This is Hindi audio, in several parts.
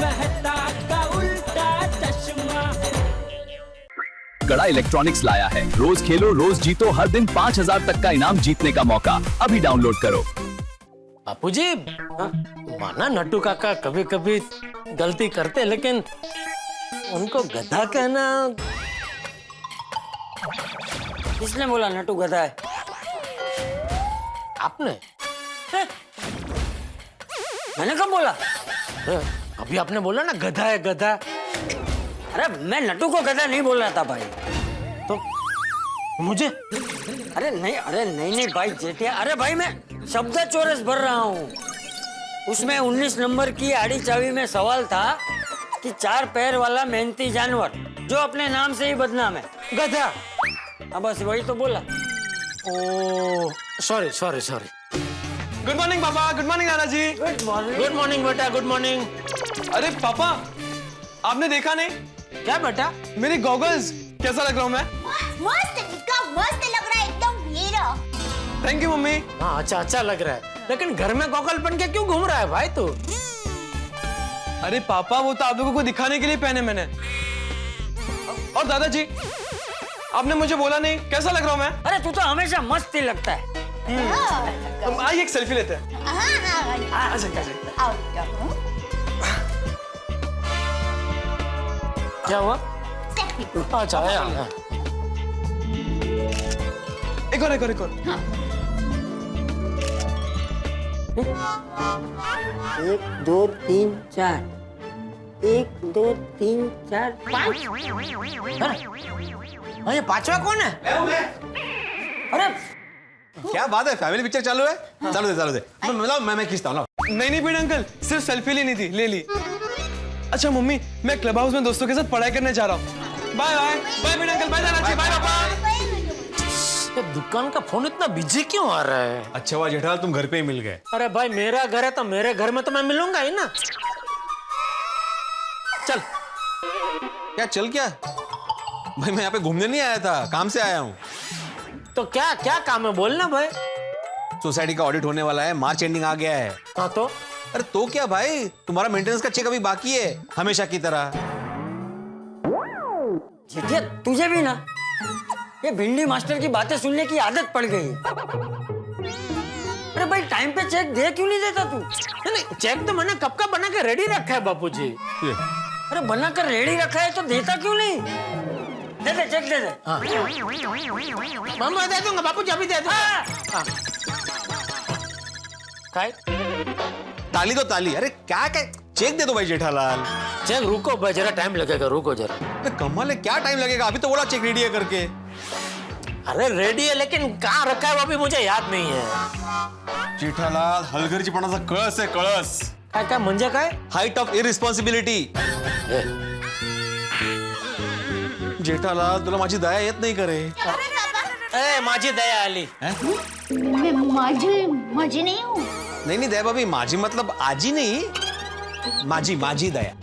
मेहता का उल्टा चश्मा। कड़ा इलेक्ट्रॉनिक्स लाया है, रोज खेलो रोज जीतो, हर दिन 5,000 तक का इनाम जीतने का मौका। अभी डाउनलोड करो। बापूजी, माना नट्टू काका कभी कभी गलती करते, लेकिन उनको गधा कहना। किसने बोला नट्टू गधा है? आपने? मैंने कब बोला? अभी आपने बोला ना गधा है गधा। अरे मैं नट्टू को गधा नहीं बोल रहा था भाई। तो मुझे? अरे नहीं भाई जेठिया। अरे भाई मैं शब्द चौरस भर रहा हूँ। उसमें 19 नंबर की आड़ी चावी में सवाल था कि 4 पैर वाला मेहनती जानवर जो अपने नाम से ही बदनाम है, गधा। अब बस वही तो बोला। ओ सॉरी। गुड मॉर्निंग पापा। गुड मॉर्निंग दादाजी। गुड मॉर्निंग बेटा, गुड मॉर्निंग। अरे पापा, आपने देखा नहीं? क्या बेटा? मेरी गॉगल्स, कैसा लग रहा हूँ मैं? मस्त लग रहा है, एकदम हीरो। Thank you mummy. हाँ अच्छा लग रहा है, लेकिन घर में गॉगल पहन के क्यों घूम रहा है भाई तू? अरे पापा, वो तो आप लोगों को दिखाने के लिए पहने मैंने। और दादाजी, आपने मुझे बोला नहीं कैसा लग रहा हूँ मैं? अरे तू तो हमेशा मस्त ही लगता है। हम आइए एक सेल्फी लेते हैं। आ जाइए। क्या हुआ? अच्छा आया। एक और। 1 2 3 4 1 2 3 4 5। ये पांचवा कौन है? अरे क्या बात है, फैमिली पिक्चर चालू है? चालू दे। मैं खींचता हूँ। नहीं बेटा अंकल, सिर्फ सेल्फी लेनी थी, ले ली। अच्छा मम्मी, मैं क्लब हाउस में दोस्तों के साथ पढ़ाई करने जा रहा हूँ। बाय बेटा अंकल, बाय दादाजी, बाय पापा। ये दुकान का फोन इतना बिजी क्यों आ रहा है? अच्छा हुआ जेठालाल तुम घर पे ही मिल गए। अरे भाई मेरा घर है तो मेरे घर में तो मैं मिलूंगा ही ना। चल। क्या भाई, मैं यहाँ पे घूमने नहीं आया था, काम से आया हूँ। तो क्या काम है, बोलना भाई। सोसाइटी का ऑडिट होने वाला है, मार्च एंडिंग आ गया है। हाँ तो? अरे तो क्या भाई, तुम्हारा मेंटेनेंस का चेक अभी बाकी है, हमेशा की तरह। जेठिया तुझे भी ना ये भिंडी मास्टर की बातें सुनने की आदत पड़ गई। अरे भाई टाइम पे चेक दे क्यों नहीं देता तू? नहीं, चेक तो मैंने कब का बना के रेडी रखा है बापूजी। अरे बनाकर रेडी रखा है तो देता क्यों नहीं? दे चेक दे। मैं दे दूंगा बापूजी, अभी दे दूंगा। काय? ताली तो ताली। अरे क्या चेक दे दो भाई जेठालाल। चेक रुको भाई, जरा टाइम लगेगा, रुको जरा। अरे कमाल है, क्या टाइम लगेगा? अभी तो बोला चेक रेडी है करके। अरे रेडी है, लेकिन कहाँ रखा है वो भी मुझे याद नहीं है। जेठालाल हलगर्जीपणाचा कळस आहे, कळस। काय म्हणजे काय? Height of irresponsibility. जेठालाल तुला माझी दया येत नाही करे? ए माझी दया आली। माझी नहीं हूँ। नहीं दया भाभी, माझी मतलब आजी नहीं, माझी दया।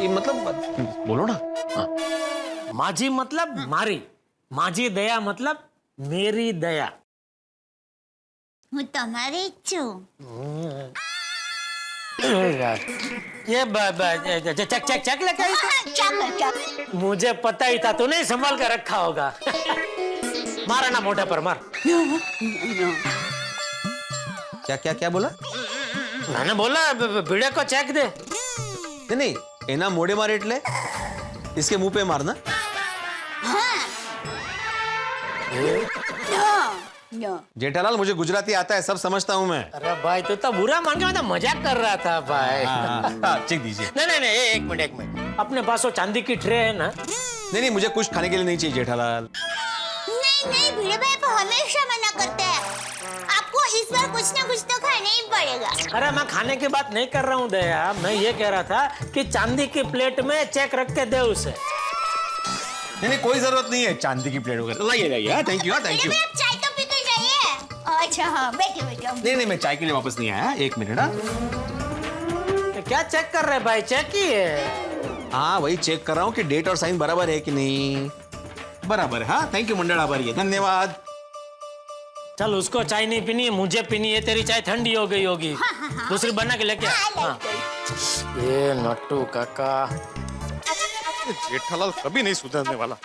मतलब बोलो ना। माझी मतलब मारी, माझी दया मतलब मेरी दया। હું તમારી જ છું। ये चेक लेके आई थी? चक। मुझे पता ही था, तू नहीं संभाल कर रखा होगा। मारा ना मोटे पर मार। क्या बोला? मैंने बोला भिड़े को चेक दे। नहीं एना मोड़े मारे એટલે इसके मुंह पे मारना। जेठालाल मुझे गुजराती आता है, सब समझता हूँ मैं। अरे भाई तू तो बुरा मान गया, मैं तो मजाक कर रहा था भाई। चेक दीजिए। नहीं एक मिनट। अपने पास वो चांदी की ट्रे है ना? नहीं मुझे कुछ खाने के लिए नहीं चाहिए जेठालाल। नहीं भिड़े भाई तो हमेशा मना करते हैं। आपको इस बार कुछ ना कुछ तो खाना ही पड़ेगा। अरे मैं खाने की बात नहीं कर रहा हूँ दया, मैं ये कह रहा था कि चांदी की प्लेट में चेक रख के दे उसे। नहीं कोई जरूरत नहीं है चांदी की प्लेट वगैरह। लाइए। Thank you. चाय तो पी कर जाइए। अच्छा हाँ बैठो। नहीं मैं चाय के लिए वापस नहीं आया, 1 मिनट। क्या चेक कर रहे भाई? चेक ही है। हाँ वही चेक कर रहा हूँ कि डेट और साइन बराबर है कि नहीं। बराबर है। हाँ थैंक यू मंडल, आभारी है, धन्यवाद। चल उसको चाय नहीं पीनी है, मुझे पीनी है। तेरी चाय ठंडी हो गई होगी। दूसरी बना के लेके आ। हाँ। ये नट्टू काका। जेठालाल कभी नहीं सुधरने वाला।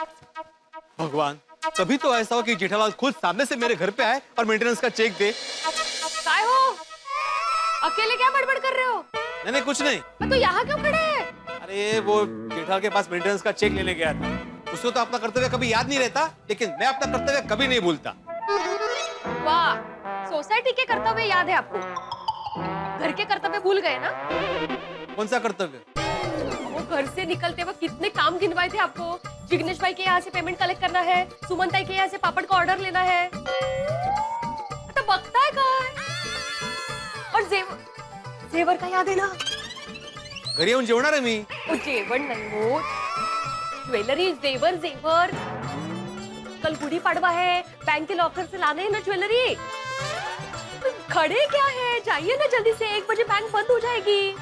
भगवान, कभी तो ऐसा हो कि जेठालाल खुद सामने से मेरे घर पे आए और मेंटेनेंस का चेक दे। काय हो? अकेले क्या बड़बड़ कर रहे हो? नहीं कुछ नहीं। तो यहाँ क्यों खड़े हैं? अरे वो जेठालाल के पास मेंटेनेंस का चेक लेने गया था। उसको तो अपना कर्तव्य कभी याद नहीं रहता, लेकिन मैं अपना कर्तव्य कभी नहीं भूलता। वाह, सोसाइटी के कर्तव्य याद है आपको, घर के कर्तव्य भूल गए ना? कौन सा कर्तव्य? वो घर से निकलते वक्त कितने काम गिनवाए थे आपको। जिग्नेश भाई के यहाँ से पेमेंट कलेक्ट करना है, सुमन ताई के यहाँ से पापड़ का ऑर्डर लेना है। तो बकता है काय? और जेवर का याद है ना? घरी येऊन जेवणार आहे मी। वो जेवर नहीं हो, ज्वेलरी, जेवर जेवर। कल गुड़ी पड़वा है, बैंक के लॉकर से लाने हैं ना ज्वेलरी। खड़े क्या है, जाइए ना जल्दी से, 1 बजे बैंक बंद हो जाएगी।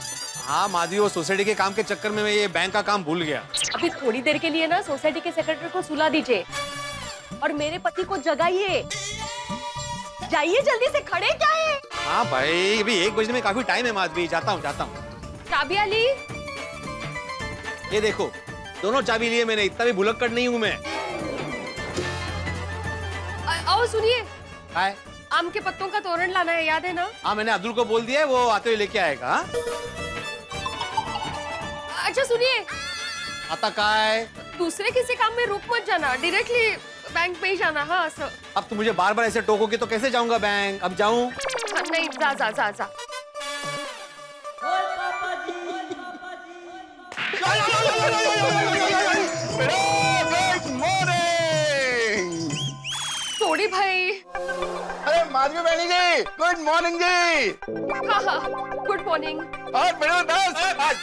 हाँ माधवी, वो सोसाइटी के काम के चक्कर में मैं ये बैंक का काम भूल गया। अभी थोड़ी देर के लिए ना सोसाइटी के सेक्रेटरी को सुला दीजिए और मेरे पति को जगाइए। जाइए जल्दी से, खड़े क्या है? हाँ भाई, अभी 1 बजने में काफी टाइम है माधवी। जाता हूँ। चाबी आली? ये देखो, दोनों चाबी लिए मैंने। इतना भी भुलक्कड़ नहीं हूँ मैं। आओ सुनिए, हाय। आम के पत्तों का तोरण लाना है, याद है ना? हाँ, मैंने अब्दुल को बोल दिया है, वो आते हुए लेके आएगा। हाँ? अच्छा सुनिए, आता काय? दूसरे किसी काम में रुक मत जाना, डायरेक्टली बैंक में ही जाना। हाँ सर। अब तुम मुझे बार बार ऐसे टोकोगे तो कैसे जाऊंगा बैंक? अब जाऊं? नहीं, जा जा जा जा। सोडी भाई। अरे माधवी बहनी जी, गुड मॉर्निंग जी। हाँ हाँ, गुड मॉर्निंग। और मेरे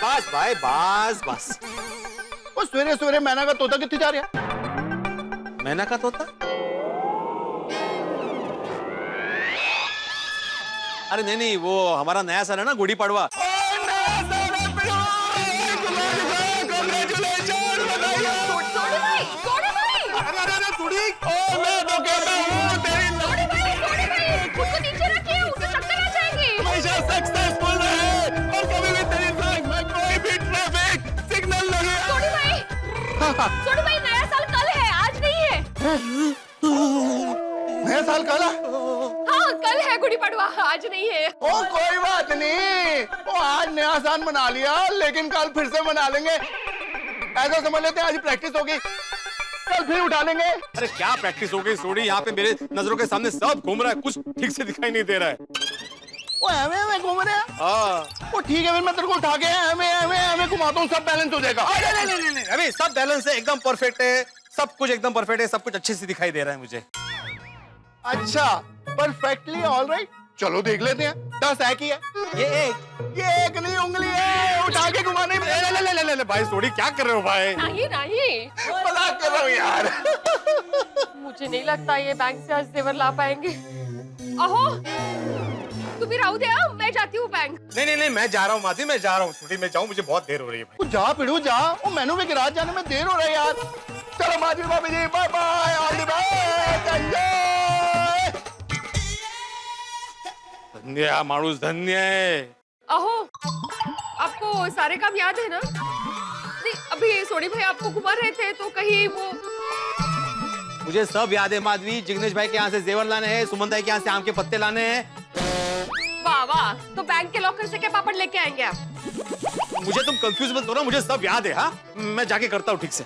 बस भाई, बस। वो सवेरे सवेरे मैना का तोता कितने जा रहा? मैना का तोता? अरे नहीं, वो हमारा नया साल है ना, गुड़ी पड़वा। सोडी भाई, नया साल कल है, आज नहीं है। नया साल कल? हाँ कल है गुड़ी पड़वा, आज नहीं है। ओ कोई बात नहीं, वो आज नया साल मना लिया, लेकिन कल फिर से मना लेंगे। ऐसा समझ लेते हैं आज प्रैक्टिस होगी, कल फिर उठा लेंगे। अरे क्या प्रैक्टिस हो गई सोडी? यहाँ पे मेरे नजरों के सामने सब घूम रहा है, कुछ ठीक से दिखाई नहीं दे रहा है। वो हमें घूम रहे हैं। हाँ। वो ठीक है, फिर मैं तेरे को उठा के हमें घुमाता हूँ, सब बैलेंस हो जाएगा। नहीं, अभी सब बैलेंस है, एकदम परफेक्ट है, सब कुछ एकदम परफेक्ट है, सब कुछ अच्छे से दिखाई दे रहा है मुझे। अच्छा, परफेक्टली ऑलराइट, चलो देख लेते हैं। 10 एक ही है। ये एक नहीं, उंगली है, उठा के घुमाने में। ले भाई सोडी, क्या कर रहे हो भाई? नहीं, मजाक कर रहा हूँ यार। मुझे नहीं लगता ये बैंक से आज जेवर ला पाएंगे। अहो, तू भी राहू दे, मैं जाती हूँ बैंक। नहीं, मैं जा रहा हूँ माधवी, मैं जा रहा हूँ। छोटी मैं जाऊँ, मुझे बहुत देर हो रही है भाई। जा पिड़ू जा, वो मैनू में गिराज जाने में देर हो रहा है यार। चलो माधवी भाभी ji, bye bye, all the best, enjoy. धन्य मानुस, धन्य। अहो, आपको सारे काम याद है ना? नहीं, अभी सोडी भाई आपको घुमा रहे थे तो कहीं वो। मुझे सब याद है माधवी। जिग्नेश भाई के यहाँ से जेवर लाने हैं, सुमन भाई के यहाँ से आम के पत्ते लाने हैं। वाह वाह, तो बैंक के लॉकर से क्या पापड़ लेके आएंगे आप? मुझे तुम कंफ्यूज मत करो, मुझे सब याद है। हाँ, मैं जाके करता हूँ ठीक से।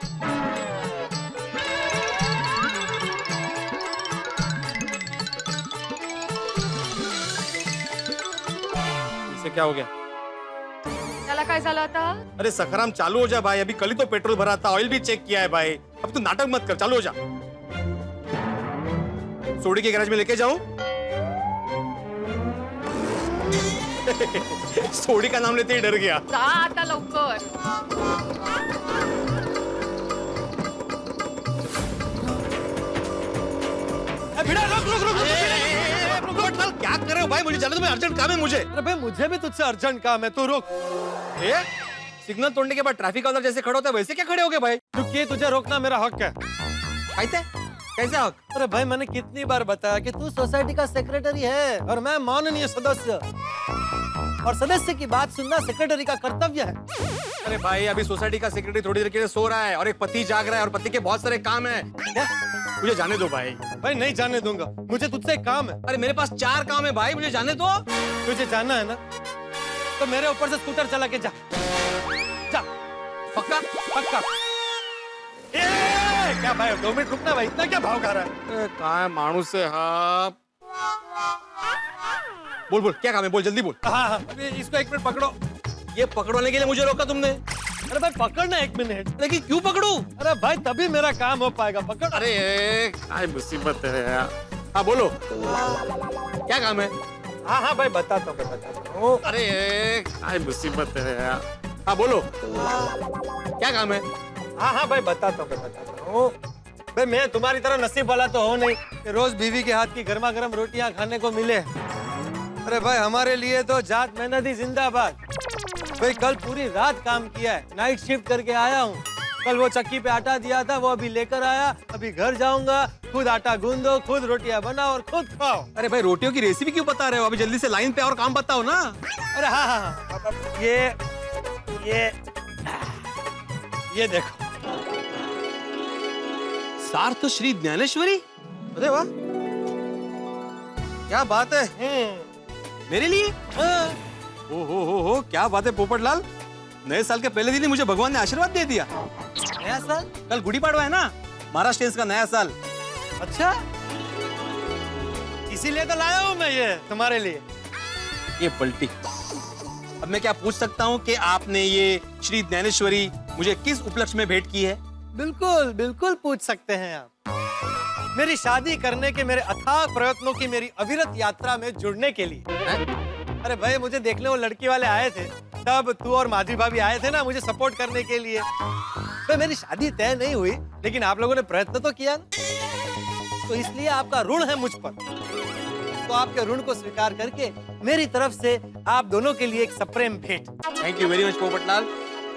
इसे क्या हो गया? त्याला काय झालं आता? अरे सखाराम, चालू हो जा भाई, अभी कल ही तो पेट्रोल भरा था, ऑयल भी चेक किया है भाई। अब तू नाटक मत कर, चालू हो जा। सोडी के गैराज में लेके जाऊं? सोडी का नाम लेते ही डर गया। जा आता लवकर। क्या कर रहे हो भाई? मुझे जाने दो, मैं अर्जेंट काम है मुझे। अरे भाई मुझे भी तुझसे अर्जेंट काम है, तू रुक। सिग्नल तोड़ने के बाद ट्रैफिक वाला जैसे खड़े होता है वैसे क्या खड़े हो गए भाई? क्योंकि तुझे रोकना मेरा हक है। कहते कैसे हक? अरे भाई मैंने कितनी बार बताया कि तू सोसाइटी का सेक्रेटरी है और मैं माननीय सदस्य, और सदस्य की बात सुनना सेक्रेटरी का कर्तव्य है। अरे भाई अभी सोसाइटी का सेक्रेटरी थोड़ी देर के लिए सो रहा है और एक पति जाग रहा है और पति के बहुत सारे काम है। क्या? मुझे जाने दो भाई। भाई नहीं जाने दूंगा, मुझे तुझसे काम है। अरे मेरे पास 4 काम है भाई, मुझे जाने दो। तुझे जाना है ना, तो मेरे ऊपर से स्कूटर चला के जा। जा पक्का? पक्का। क्या भाई 2 मिनट रुकना भाई, इतना क्या भाव खा रहा है? कहाँ है मानुस से? हाँ बोल बोल, क्या काम है? बोल जल्दी बोल। हाँ हाँ, इसको 1 मिनट पकड़ो। ये पकड़वाने के लिए मुझे रोका तुमने? अरे भाई पकड़ना 1 मिनट। लेकिन क्यों पकड़ू? अरे भाई तभी मेरा काम हो पाएगा, पकड़। अरे क्या मुसीबत है यार। हाँ बोलो, क्या काम है? हाँ हाँ भाई बताता हूँ। अरे क्या मुसीबत है यार। हाँ बोलो, क्या काम है? हाँ हाँ भाई बताता हूँ। भाई मैं तुम्हारी तरह नसीब वाला तो हो नहीं कि रोज बीवी के हाथ की गर्मा गर्म रोटियां खाने को मिले। अरे भाई हमारे लिए तो जात मेहनती जिंदाबाद। भाई कल पूरी रात काम किया है, नाइट शिफ्ट करके आया हूँ। कल वो चक्की पे आटा दिया था, वो अभी लेकर आया। अभी घर जाऊंगा, खुद आटा गूंदो, खुद रोटियां बनाओ और खुद खाओ। अरे भाई रोटियों की रेसिपी क्यों बता रहे हो? अभी जल्दी से लाइन पे और काम बताओ ना। अरे हाँ हाँ हाँ, ये देखो। सार्थ श्री ज्ञानेश्वरी। अरे वाह, क्या बात है। मेरे लिए? हो क्या बात है पोपटलाल। नए साल के पहले दिन ही मुझे भगवान ने आशीर्वाद दे दिया। नया साल? कल गुड़ी पाड़वा है ना, महाराष्ट्र का नया साल। अच्छा, इसीलिए तो लाया हूँ मैं ये तुम्हारे लिए। ये पलटी। अब मैं क्या पूछ सकता हूँ कि आपने ये श्री ज्ञानेश्वरी मुझे किस उपलक्ष्य में भेंट की है? बिल्कुल बिल्कुल पूछ सकते हैं आप। मेरी शादी करने के मेरे अथाग प्रयत्नों की मेरी अविरत यात्रा में जुड़ने के लिए। अरे भाई मुझे देखने वो लड़की वाले आए थे, तब तू और माधवी भाभी आए थे ना मुझे सपोर्ट करने के लिए। तो मेरी शादी तय नहीं हुई, लेकिन आप लोगों ने प्रयत्न तो किया ना, तो इसलिए आपका ऋण है मुझ पर। तो आपके ऋण को स्वीकार करके मेरी तरफ से आप दोनों के लिए एक सप्रेम भेंट। Thank you very much Popatlal.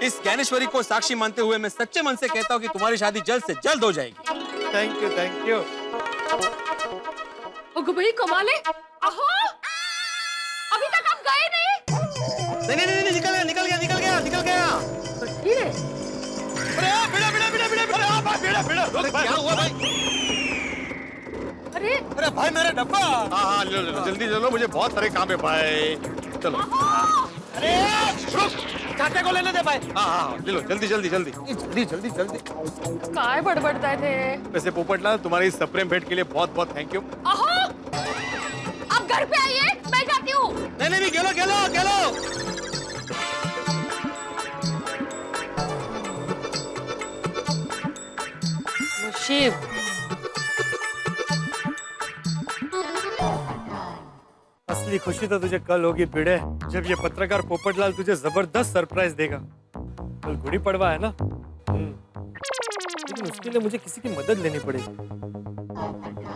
इस ज्ञानेश्वरी को साक्षी मानते हुए मैं सच्चे मन से कहता हूँ कि तुम्हारी शादी जल्द से जल्द हो जाएगी। Thank you thank you. ओगो भाई कमाल है। अहो, अभी तक आप गए नहीं? नहीं निकल गया निकल गया निकल गया निकल गया। ये अरे क्या हुआ भाई? अरे भाई मेरा डब्बा। हाँ लो जल्दी चलो, मुझे बहुत सारे काम है भाई। चलो। अरे रुक, चाचा को लेने दे भाई। हाँ ले लो जल्दी जल्दी जल्दी जल्दी जल्दी जल्दी। काय बड़बड़ता थे? वैसे पोपटलाल तुम्हारी इस सप्रेम भेंट के लिए बहुत बहुत थैंक यू। अहो, आप घर पे आइए, मैं जाती हूँ। नहीं गेलो गेलो गेलो। शिव, असली खुशी तो तुझे कल होगी भिड़े, जब ये पत्रकार पोपटलाल तुझे जबरदस्त सरप्राइज देगा। कल गुड़ी पड़वा है ना, लेकिन उसके लिए मुझे किसी की मदद लेनी पड़ेगी,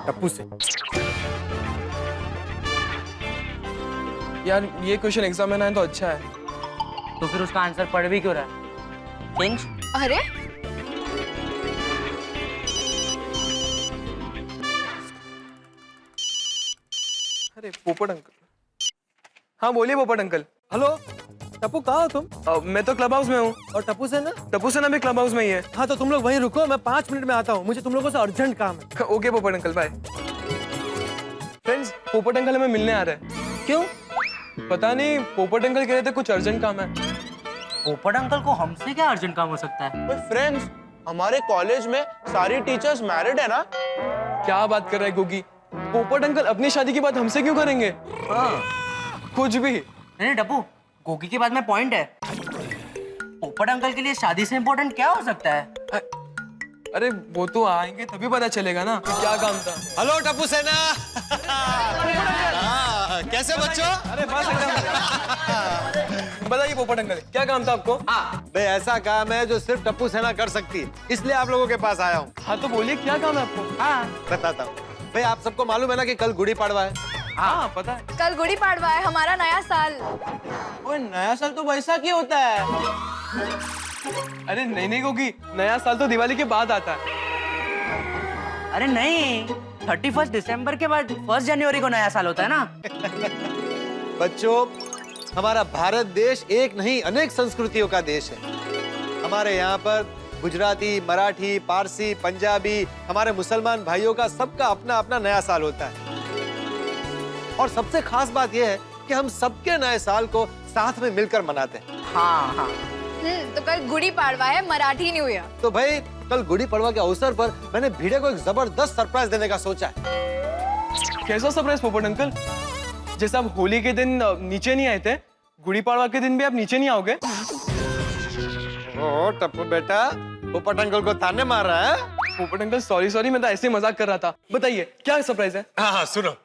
टप्पू से। यार ये क्वेश्चन एग्जाम में ना है तो अच्छा है। तो फिर उसका आंसर पढ़ भी क्यों रहा है? चेंज। अरे अरे पोपट अंकल। हाँ बोलिए पोपट अंकल। हेलो टप्पू, कहाँ हो तुम? मैं तो क्लब हाउस में हूँ। और टप्पू से ना? टप्पू से ना भी क्लब हाउस में ही है। हाँ तो तुम लोग वहीं रुको, मैं 5 मिनट में आता हूँ, मुझे तुम लोगों से अर्जेंट काम है। ओके पोपट अंकल बाय। फ्रेंड्स पोपट अंकल हमें मिलने आ रहे हैं। क्यों? पता नहीं, पोपट अंकल कह रहे थे कुछ अर्जेंट काम है। पोपट अंकल को हमसे क्या अर्जेंट काम हो सकता है? फ्रेंड्स, हमारे कॉलेज में सारी टीचर्स मैरिड है ना। क्या बात कर रहा है गोगी? पोपट अंकल अपनी शादी की बात हमसे क्यों करेंगे? हाँ। कुछ भी नहीं टप्पू, गोगी के बाद में पॉइंट है। पोपट अंकल के लिए शादी से इम्पोर्टेंट क्या हो सकता है? अरे वो तो आएंगे तभी पता चलेगा ना कि क्या काम था। हेलो टप्पू सेना। कैसे बच्चों? अरे बस बताइए पोपट अंकल क्या काम था आपको? भाई ऐसा काम है जो सिर्फ टप्पू सेना कर सकती है, इसलिए आप लोगों के पास आया हूँ। हाँ तो बोलिए क्या काम है आपको? हाँ बताता हूँ। भाई आप सबको मालूम है ना कि कल गुड़ी पाड़वा है। हाँ पता है। कल गुड़ी पाड़वा है, हमारा नया साल। ओए नया साल तो वैसाखी होता है। अरे नहीं गोगी, नया साल तो दिवाली के बाद आता है। अरे नहीं, 31 दिसंबर के बाद 1 जनवरी को नया साल होता है ना। बच्चों, हमारा भारत देश एक नहीं अनेक संस्कृतियों का देश है। हमारे यहाँ पर गुजराती, मराठी, पारसी, पंजाबी, हमारे मुसलमान भाइयों का सबका अपना अपना नया साल होता है। और सबसे खास बात यह है कि हम सबके नए साल को साथ में मिलकर मनाते हैं। हाँ हाँ। तो कल गुड़ी पाड़वा है, मराठी न्यू ईयर। तो भाई कल गुड़ी पड़वा के अवसर पर मैंने भिड़े को एक जबरदस्त सरप्राइज देने का सोचा है। कैसा सरप्राइज पोपट अंकल? जैसे आप होली के दिन नीचे नहीं आए थे, गुड़ी पाड़वा के दिन भी आप नीचे नहीं आओगे? ओ टप्पू बेटा, पोपट अंकल को ताने मार रहा है? पोपट अंकल सॉरी, मैं तो ऐसे मजाक कर रहा था। बताइए क्या सरप्राइज है? हाँ, सुनो।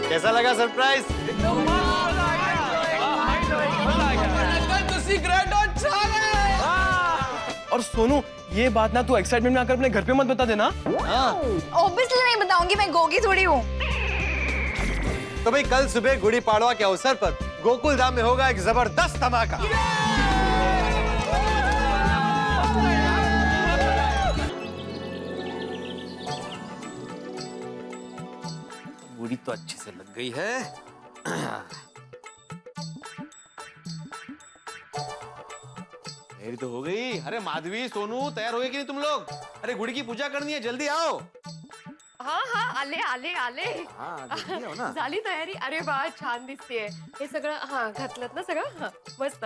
कैसा लगा सरप्राइज? और सोनू, ये बात ना तू एक्साइटमेंट में आकर अपने घर पे मत बता देना। ऑब्वियसली नहीं बताऊंगी, मैं गोगी थोड़ी हूँ। तो भाई कल सुबह गुड़ी पाड़वा के अवसर पर गोकुल धाम में होगा एक जबरदस्त धमाका। गुड़ी तो अच्छे से लग गई है। मेरी तो हो गई। अरे माधवी, सोनू, तैयार हो गए कि नहीं तुम लोग? अरे गुड़ी की पूजा करनी है, जल्दी आओ। हा आले आले आले. जल्दी आओ ना. झाली तयारी. अरे वा, छान दिसतेय. हे सगळं हा घातलत ना सगळं. हा मस्त.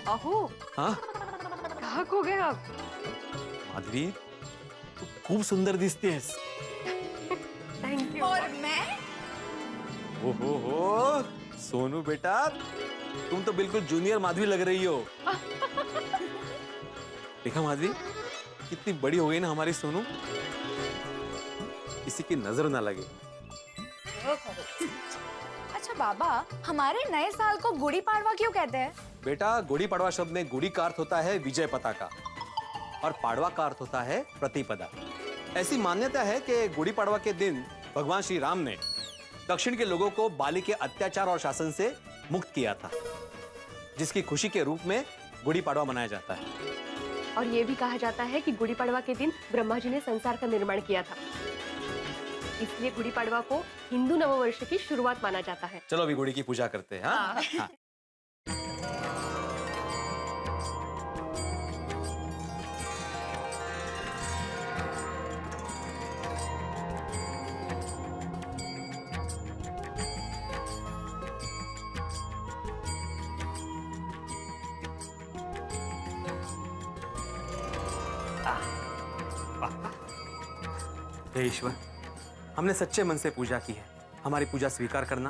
अहो, हाँ कहाँ खो गए आप? माधवी, तू खूब सुंदर दिसतेस. Thank you. और मैं हो सोनू बेटा, तुम तो बिल्कुल जूनियर माधवी लग रही हो. देखा माधवी, कितनी बड़ी हो गई ना हमारी सोनू. किसी की नजर ना लगे. अच्छा बाबा, हमारे नए साल को गुड़ी पाड़वा क्यों कहते हैं? बेटा, गुड़ी पड़वा शब्द में गुड़ी का अर्थ होता है विजय पताका और पाड़वा का अर्थ होता है प्रतिपदा. ऐसी मान्यता है कि गुड़ी पड़वा के दिन भगवान श्री राम ने दक्षिण के लोगों को बाली के अत्याचार और शासन से मुक्त किया था, जिसकी खुशी के रूप में गुड़ी पड़वा मनाया जाता है. और ये भी कहा जाता है कि गुड़ी पड़वा के दिन ब्रह्मा जी ने संसार का निर्माण किया था, इसलिए गुड़ी पड़वा को हिंदू नववर्ष की शुरुआत माना जाता है. चलो अभी गुड़ी की पूजा करते हैं. हाँ? हाँ. हे ईश्वर, हमने सच्चे मन से पूजा की है. हमारी पूजा स्वीकार करना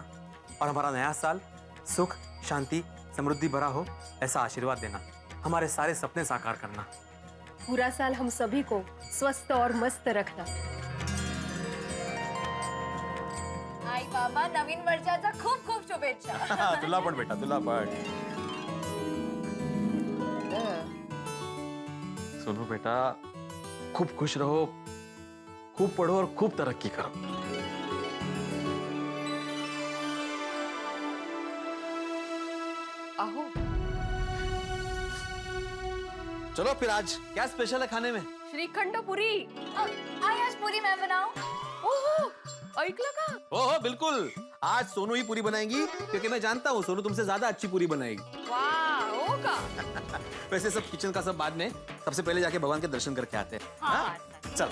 और हमारा नया साल सुख, शांति, समृद्धि भरा हो, ऐसा आशीर्वाद देना. हमारे सारे सपने साकार करना. पूरा साल हम सभी को स्वस्थ और मस्त रखना. आई बाबा, नवीन वर्षाचा खूप खूप शुभेच्छा. तुला पण बेटा, तुला पण. सुनो बेटा, खूब खुश रहो, खूब पढ़ो और खूब तरक्की करो. अहो, चलो फिर आज क्या स्पेशल है खाने में? श्रीखंड पुरी. आई आज पूरी मैं बनाऊं? ओहो, ऐकलं का? हो बिल्कुल. आज सोनू ही पूरी बनाएंगी, क्योंकि मैं जानता हूँ सोनू तुमसे ज्यादा अच्छी पूरी बनाएगी. वाह, हो का? वैसे सब किचन का सब बाद में, सबसे पहले जाके भगवान के दर्शन करके आते हैं. हाँ? चल.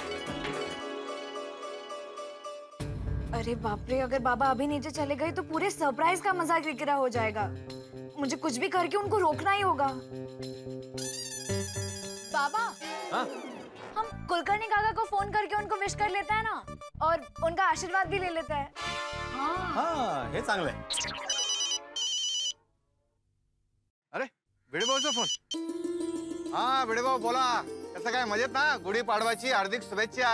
अरे बाप रे, अगर बाबा अभी नीचे चले गए तो पूरे सरप्राइज का मजा किरकिरा हो जाएगा. मुझे कुछ भी करके उनको रोकना ही होगा. बाबा, हाँ? हम कुलकर्णी काका को फोन करके उनको विश कर लेते हैं ना, और उनका आशीर्वाद भी ले लेते हैं. हाँ, हे चांगलं आहे. अरे भिडे भाऊचा फोन. हा भिडे भाऊ बोला, कसं काय मजेत ना? गुढी पाडवाची हार्दिक शुभेच्छा.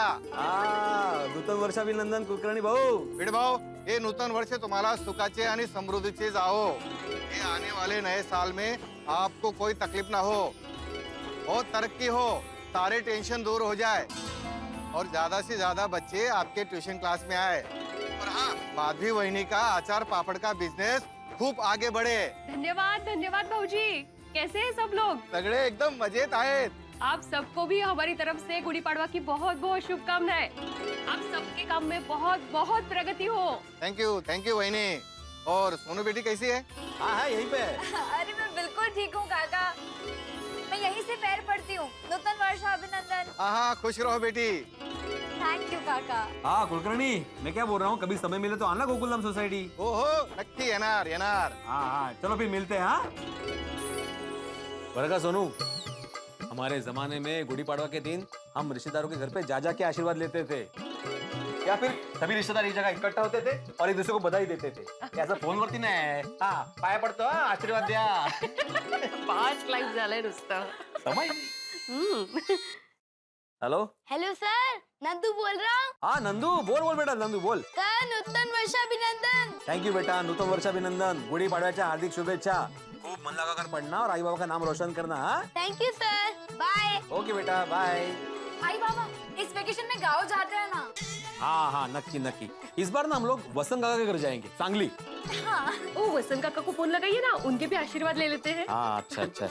नूतन वर्षाभिनंदन कुलकर्णी भाऊ. भिडे भाऊ, ये नूतन वर्ष तुम्हाला सुखाचे आणि समृद्धीचे जाओ. ये आने वाले नए साल में आपको कोई तकलीफ ना हो, बहुत तरक्की हो, सारे टेंशन दूर हो जाए और ज्यादा से ज्यादा बच्चे आपके ट्यूशन क्लास में आए. और हाँ, माधवी वहिनी का अचार पापड़ का बिजनेस खूब आगे बढ़े. धन्यवाद धन्यवाद भाऊजी. कैसे हैं सब लोग? सगळे एकदम मजेत आहेत. आप सबको भी हमारी तरफ से गुड़ी पड़वा की बहुत बहुत शुभकामनाएं. आप सबके काम में बहुत बहुत प्रगति हो. थैंक यू वहिनी. और सोनू बेटी कैसी है? हाँ यहीं पे. अरे मैं बिल्कुल ठीक हूँ काका. मैं यहीं से पैर पड़ती हूँ. नूतन वर्ष अभिनंदन. हाँ खुश रहो बेटी. थैंक यू काका. हाँ कुलकर्णी, मैं क्या बोल रहा हूँ, कभी समय मिले तो आना गोकुलधाम सोसाइटी. ओहो नक्की येणार येणार. हाँ चलो फिर मिलते हैं. हाँ बरगा सोनू, हमारे जमाने में गुड़ी पड़वा के दिन हम रिश्तेदारों के घर पे जा के आशीर्वाद लेते थे, या फिर सभी रिश्तेदार एक जगह इकट्ठा होते थे और एक दूसरे को बधाई देते थे. ऐसा फोन वरती नाही. हाँ पाया पडतो, आशीर्वाद द्या. 5 लाख झालंय नुसतं. समझ. हेलो हेलो सर, नंदू बोल रहा हूँ. हाँ नंदू बोल बेटा. नंदू बोल. सर नूतन वर्षाभिनंदन. थैंक यू बेटा. नूतन वर्षाभिनंदन. गुड़ी पाडव्याच्या हार्दिक शुभेच्छा. खूब मन लगाकर पढ़ना और आई बाबा का नाम रोशन करना. हाँ thank you sir. Bye. Okay बेटा बाय. आई बाबा, इस वेकेशन में गाँव जाते हैं ना? हाँ नक्की नक्की. इस बार ना हम लोग वसंत काका के घर जाएंगे, सांगली. ओ वसंत काका को फोन लगाइए ना, उनके भी आशीर्वाद ले लेते हैं. हाँ अच्छा.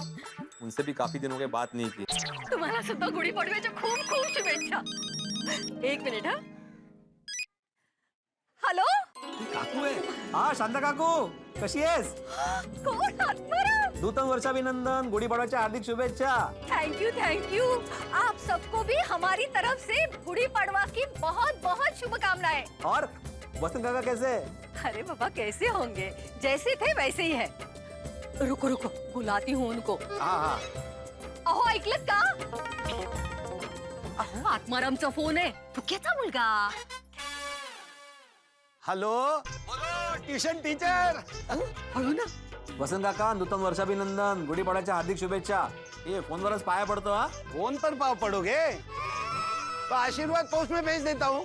उनसे भी काफी दिनों के बात नहीं की. तुम्हाला सुद्धा गुढी पाडव्याच्या खूप खूप शुभेच्छा. 1 मिनिट. हा हॅलो, काकू आहे. हाँ शांता काकू, कशी आहेस? कोण आत्माराम? नूतन वर्षाभिनंदन. गुड़ी पाडव्याच्या हार्दिक शुभेच्छा. Thank you. आप सबको भी हमारी तरफ से गुड़ी पड़वा की बहुत बहुत शुभकामनाएं. और वसंत काका कैसे? अरे बाबा कैसे होंगे, जैसे थे वैसे ही है. रुको बुलाती हूँ उनको. हाँ अहो ऐकलत का? अहो आत्मारामचा फोन आहे. फुक्याचा मुलगा. Hello tuition teacher. हळू ना. वसंत काका नूतन वर्षाभिनंदन. गुड़ी पाडव्याच्या हार्दिक शुभेच्छा. ये फोनवरच पाया पडतो. हा फोन पर पाव पड़ोगे तो आशीर्वाद पोस्ट में भेज देता हूँ.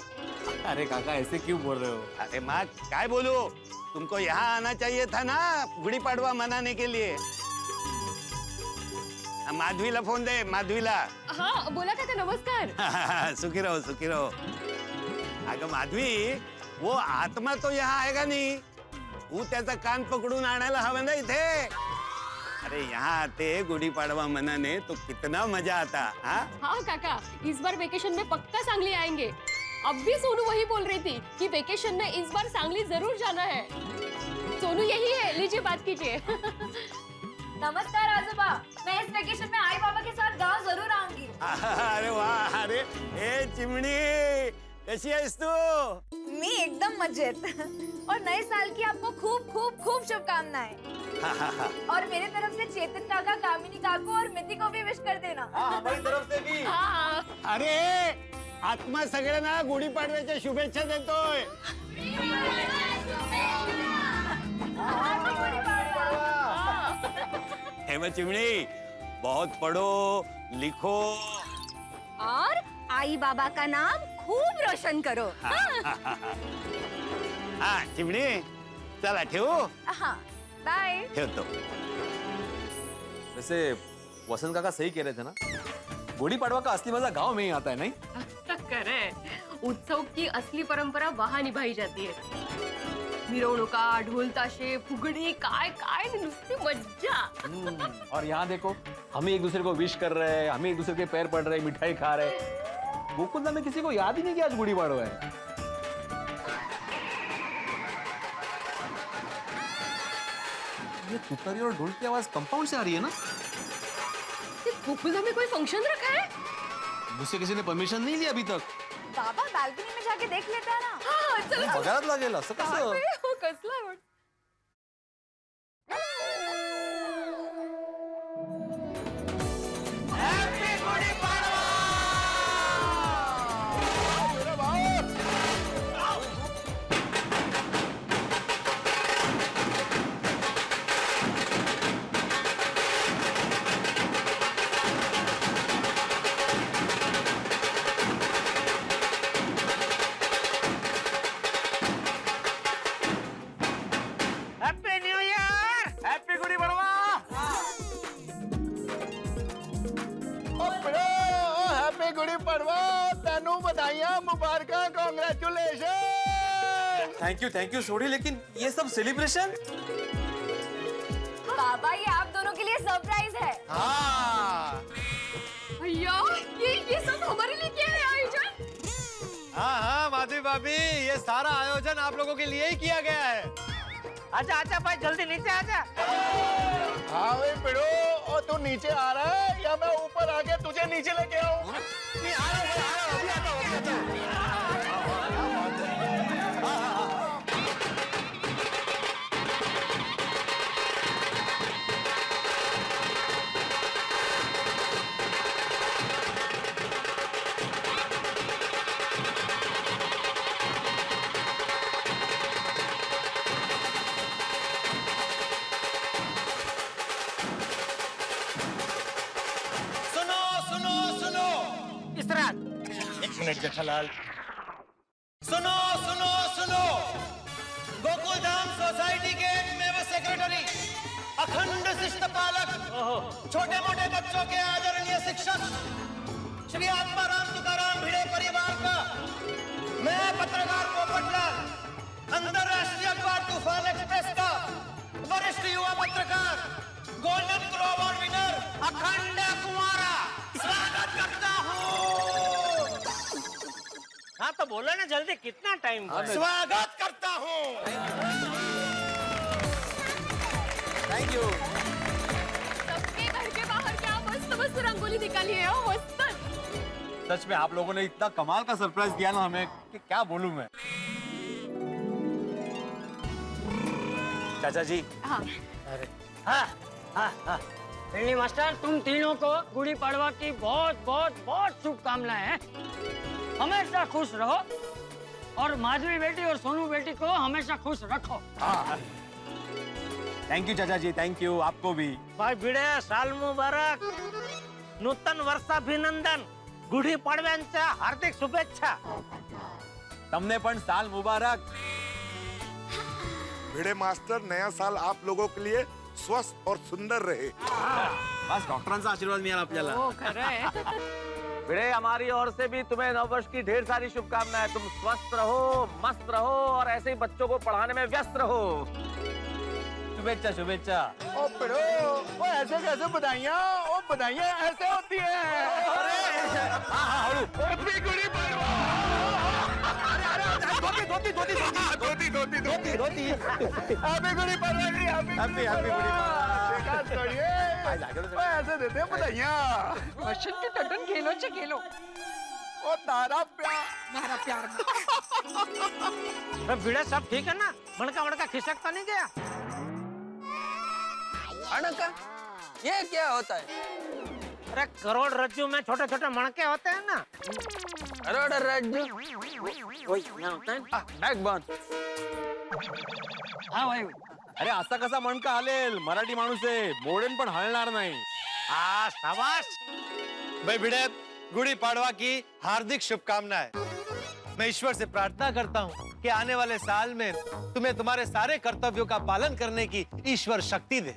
अरे काका ऐसे क्यों बोल रहे हो? अरे माँ काय बोलू, तुमको यहाँ आना चाहिए था ना गुड़ी पाडवा मनाने के लिए. माधवीला फोन दे. माधवीला. हाँ बोला काका नमस्कार. सुखी रहो. अगं माधवी, वो आत्मा तो यहाँ आएगा नहीं. तू त्याचा कान पकडून आणायला हवं ना इथे. अरे यहाँ आते गुड़ी पाडवा मनाने तो कितना मजा आता. हाँ काका, इस बार वेकेशन में पक्का सांगली आएंगे. अब भी सोनू वही बोल रही थी कि वेकेशन में इस बार सांगली जरूर जाना है. सोनू यही है, लीजिए बात कीजिए. नमस्कार आजोबा. मैं इस वेकेशन में आई बाबा के साथ गाँव जरूर आऊंगी. अरे वाह. अरे ए चिमणी, कशी आहेस तू? मैं एकदम मजेत. और नए साल की आपको खूब शुभकामनाएं. और मेरे तरफ से चेतन काका, कामिनी काकू और मिति को भी विश कर देना. हमारी तरफ से भी. हाँ अरे आत्मा सगळ्यांना गुढी पाडव्याच्या शुभेच्छा देतोय. हेमा चिमणी, बहुत पढ़ो लिखो और आई बाबा का नाम खूब रोशन करो. हाँ चिमणी, चला ठेवू. हाँ बाय. ठेवतो. वैसे वसंत काका सही कह रहे थे ना, गुड़ी पाडवा का असली मजा गांव में ही आता है. नहीं करे, उत्सव की असली परंपरा वहाँ निभाई जाती है. मिरवणुका, ढोल ताशे, फुगडी, काय नुसती मज्जा. और यहाँ देखो, हम एक दूसरे को विश कर रहे हैं, हम एक दूसरे के पैर पड़ रहे हैं, मिठाई खा रहे हैं. गोकुलधाम में किसी को याद ही नहीं कि आज गुड़ी पाडवा है. ये तुतारी और ढोल की आवाज कंपाउंड से आ रही है ना. गोकुलधाम में कोई फंक्शन रखा है? मुझसे किसी ने परमिशन नहीं ली अभी तक. बाबा बाल्कनी में जाके देख लेता है ना. हाँ चला. बघायलाच लागेल. असं कसं? कसला आवड. गुड़ी पड़वा, तेनू बधाइयां, मुबारक, कांग्रेचुलेशन. थैंक यू सोडी, लेकिन ये सब सेलिब्रेशन? बाबा ये आप दोनों के लिए सरप्राइज है। हाँ भैया ये सब हमारे लिए क्या है आयोजन? हाँ माधवी भाभी, ये सारा आयोजन आप लोगों के लिए ही किया गया है। आजा आजा भाई, जल्दी नीचे आजा। हाँ भाई पिड़ो, और तू नीचे आ रहा है या मैं ऊपर आके तुझे नीचे लेके आऊँ? नहीं, आ रहा हूँ, अभी आता हूँ। जेठालाल, सुनो सुनो सुनो, गोकुल धाम सोसाइटी के मेवा सेक्रेटरी, अखंड शिष्ट पालक, छोटे मोटे बच्चों के आदरणीय शिक्षक श्री आत्माराम तुकाराम भिड़े परिवार का मैं पत्रकार पोपटलाल, अंतरराष्ट्रीय अखबार तूफान एक्सप्रेस का वरिष्ठ युवा पत्रकार, गोल्डन ग्लोब अवार्ड विनर अखंड कुमारा स्वागत करता हूँ। हाँ तो बोलो ना जल्दी, कितना टाइम? स्वागत करता हूँ। Thank you. सबके घर के बाहर क्या मस्त मस्त रंगोली निकाली है, मस्त। सच में आप लोगों ने इतना कमाल का सरप्राइज दिया ना हमें कि क्या बोलूं मैं। चाचा जी। हाँ हाँ पिल्ली मास्टर, तुम तीनों को गुड़ी पड़वा की बहुत बहुत बहुत शुभकामनाएं हैं। हमेशा खुश रहो और माधवी बेटी और सोनू बेटी को हमेशा खुश रखो। थैंक यू चाचा जी, थैंक यू, आपको भी। भाई भिडे, साल मुबारक, नूतन वर्षाभिनंदन, गुढी पाडव्यांच्या हार्दिक शुभेच्छा। तुमने पण साल मुबारक। भिड़े मास्टर, नया साल आप लोगों के लिए स्वस्थ और सुंदर रहे। बस डॉक्टरांचा आशीर्वाद मिळाला आपल्याला। ओ खरं आहे। भिड़े, हमारी ओर से भी तुम्हें नववर्ष की ढेर सारी शुभकामनाएं। तुम स्वस्थ रहो, मस्त रहो और ऐसे ही बच्चों को पढ़ाने में व्यस्त रहो। शुभेच्छा शुभेच्छा। ओ पिड़ो, ओ ऐसे कैसे बधाइयाँ? ओ बधाइयाँ ऐसे होती हैं। हैप्पी गुड़ी पड़वा। धोती धोती धोती धोती धोती धोती। हैप्पी गुड़ी पड़वा की, हैप्पी गुड़ी पड़वा। देखा छोड़िए, ओ ऐसे देते हैं बधाइयाँ। वर्षन के टटन खेलो चे खेलो। ओ तारा प्यार, मारा प्यार में। भिड़े सब ठीक है ना? मणका मणका खिसक तो नहीं गया? अणका, ये क्या होता है? अरे करोड़ रज्जू में छोटे छोटे मणके होते हैं ना। करोड़ रज्जू बॅकबोन। हाँ भाई, अरे असा कसा मणका हलेल? मराठी माणूस आहे, मोडेन पण हलणार नाही। हाँ शाबाश। भाई भिड़े, गुड़ी पाड़वा की हार्दिक शुभकामनाएं। मैं ईश्वर से प्रार्थना करता हूँ कि आने वाले साल में तुम्हें तुम्हारे सारे कर्तव्यों का पालन करने की ईश्वर शक्ति दे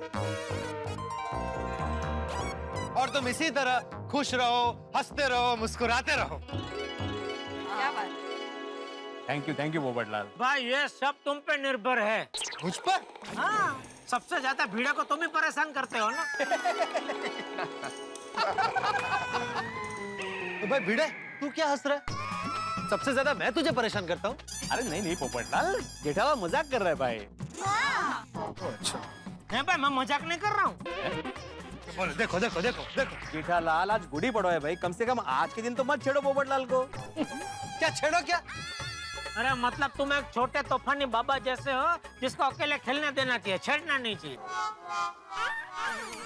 और तुम इसी तरह खुश रहो, हंसते रहो, मुस्कुराते रहो। क्या बात? Thank you Popatlal. भाई ये सब तुम पे निर्भर है। मुझ पर? हाँ, सबसे ज्यादा भीड़ा को तुम ही परेशान करते हो ना। तो भाई भिड़े, तू क्या हंस रहा है? सबसे ज्यादा मैं तुझे परेशान करता हूँ। अरे नहीं पोपटलाल, जेठालाल मजाक कर रहा है भाई। है भाई, मैं मजाक नहीं कर रहा हूँ। बोलो, देखो देखो देखो देखो। जेठालाल, आज गुड़ी पड़वा है भाई, कम से कम आज के दिन तो मत छेड़ो पोपटलाल को। क्या छेड़ो क्या? अरे मतलब तुम एक छोटे तूफानी बाबा जैसे हो जिसको अकेले खेलने देना चाहिए, छेड़ना नहीं चाहिए।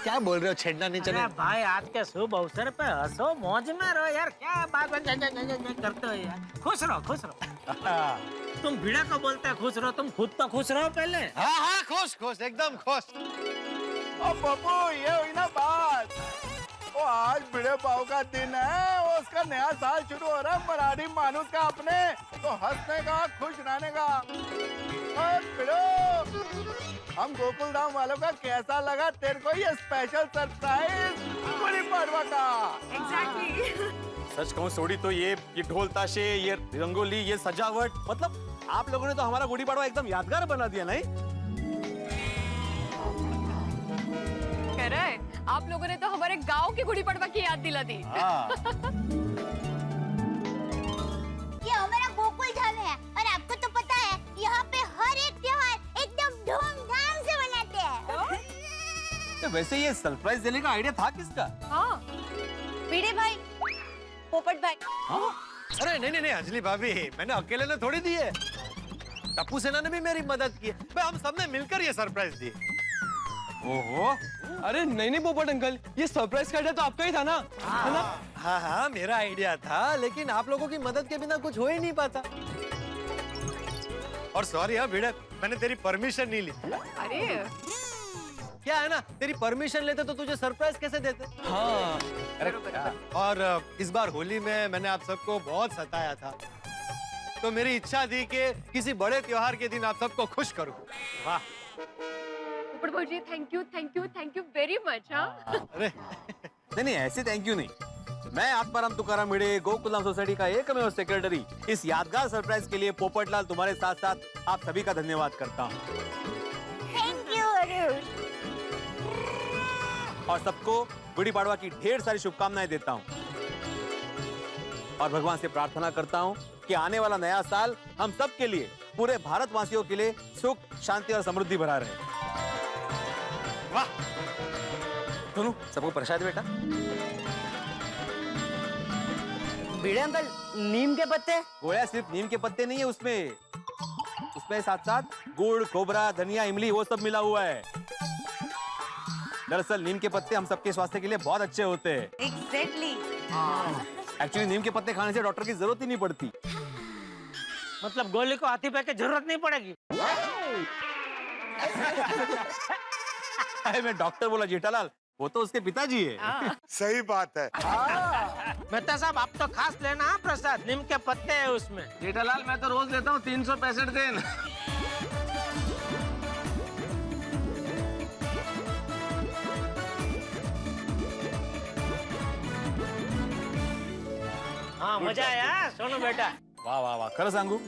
क्या बोल रहे हो, छेड़ना नहीं चाहिए? अरे भाई, आज के शुभ अवसर पे हंसो, मौज में रहो यार। क्या बात करते हो यार? खुश रहो, खुश रहो। तुम भीड़ा को बोलते हैं खुश रहो, तुम खुद तो खुश रहो पहले। हाँ हाँ, खुश खुश, एकदम खुश। ओ पप्पू, ये हुई ना बात। ओ आज भिड़े पाव का दिन है, वो उसका नया साल शुरू हो रहा है मराठी मानुस का अपने, तो हंसने का, खुश रहने का। भिड़ो, हम गोकुल धाम वालों का कैसा लगा तेरे को ये स्पेशल सरप्राइज गुड़ी पड़वा का? एग्जैक्टली। सच कहूँ सोडी तो ये ढोल ताशे, ये रंगोली, ये सजावट, मतलब आप लोगों ने तो हमारा गुड़ी पड़वा एकदम यादगार बना दिया नहीं? कह रहा है आप लोगों ने तो हमारे गांव की गुड़ी पड़वा की याद दिला दी। ये हमारा गोकुल धाम है और आपको तो पता है यहाँ पे हर एक त्योहार एकदम धूमधाम से मनाते हैं। तो वैसे ये सरप्राइज देने का आइडिया था किसका? हाँ भिड़े भाई, पोपट भाई। अरे नहीं नहीं नहीं अंजलि भाभी, मैंने अकेले ने थोड़ी दी है। टप्पू सेना ने भी मेरी मदद की है। हम सबने मिलकर ये सरप्राइज दी। ओहो, अरे नहीं नहीं पोपट अंकल, ये सरप्राइज का आइडिया तो आपका ही था ना, है ना? हाँ हाँ मेरा आइडिया था, लेकिन आप लोगों की मदद के बिना कुछ हो ही नहीं पाता। और सॉरी हाँ भिड़े, मैंने तेरी परमिशन नहीं ली। अरे क्या है ना, तेरी परमिशन लेते तो तुझे सरप्राइज कैसे देते? हाँ। और इस बार होली में मैंने आप सबको बहुत सताया था, तो मेरी इच्छा थी कि किसी बड़े त्योहार के दिन आप सबको खुश करूं। वाह पोपट भाई जी, थैंक यू वेरी मच। हाँ अरे नहीं ऐसे थैंक यू नहीं। मैं आत्माराम तुकाराम भिड़े, गोकुलधाम सोसाइटी का एकमेव सेक्रेटरी, इस यादगार सरप्राइज के लिए पोपटलाल तुम्हारे साथ साथ आप सभी का धन्यवाद करता हूँ। Thank you Arun. और सबको गुड़ी पाड़वा की ढेर सारी शुभकामनाएं देता हूँ और भगवान से प्रार्थना करता हूँ कि आने वाला नया साल हम सब के लिए, पूरे भारतवासियों के लिए सुख, शांति और समृद्धि भरा रहे। वाह, सुनो सबको प्रसाद बेटा। भिड़े अंकल, नीम के पत्ते? गोया सिर्फ नीम के पत्ते नहीं है उसमें साथ साथ गुड़, खोबरा, धनिया, इमली वो सब मिला हुआ है। दरअसल नीम के पत्ते हम सबके स्वास्थ्य के लिए बहुत अच्छे होते हैं। एग्जैक्टली। एक्चुअली नीम के पत्ते खाने से डॉक्टर की जरूरत ही नहीं पड़ती। मतलब गोली को हाथी पे के जरूरत नहीं पड़ेगी। मैं डॉक्टर बोला जेठालाल, वो तो उसके पिताजी है। सही बात है। मेहता साहब, आप तो खास लेना हाँ प्रसाद, नीम के पत्ते है उसमें। जेठालाल मैं तो रोज लेता हूँ 365 दिन। हाँ मजा आया सोनू बेटा। वाह वाह वाह, खरं सांगू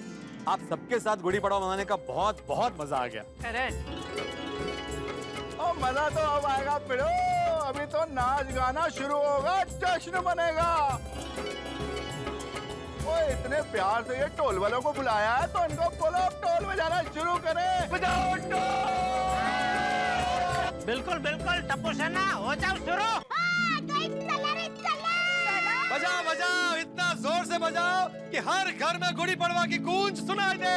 आप सबके साथ गुड़ी पड़वा मनाने का बहुत बहुत मजा आ गया। और मजा तो अब आएगा पिड़ो, अभी तो नाच गाना शुरू होगा, जश्न बनेगा। वो इतने प्यार से ये टोल वालों को बुलाया है, तो इनको बोलो टोल में जाना शुरू करें। बजाओ टोल। बिल्कुल बिल्कुल टप्पू सेना, हो जाओ शुरू। बजाओ बजाओ, इतना जोर से बजाओ कि हर घर में गुड़ी पड़वा की गूंज सुनाई दे।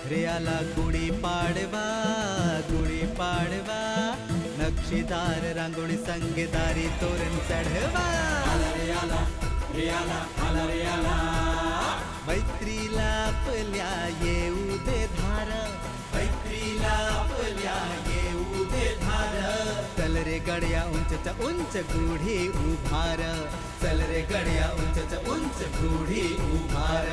रे आला गुड़ी पाड़वा नक्षीदार रांगोळी संगीदारी तोरण चढवा मैत्रीला आपल्या येऊ दे धार, मैत्रीला आपल्या येऊ दे धार. चल रे गड्या उंचच्या उंच गुढी उभार, चल रे गड्या उंचच्या उंच गुढी उभार.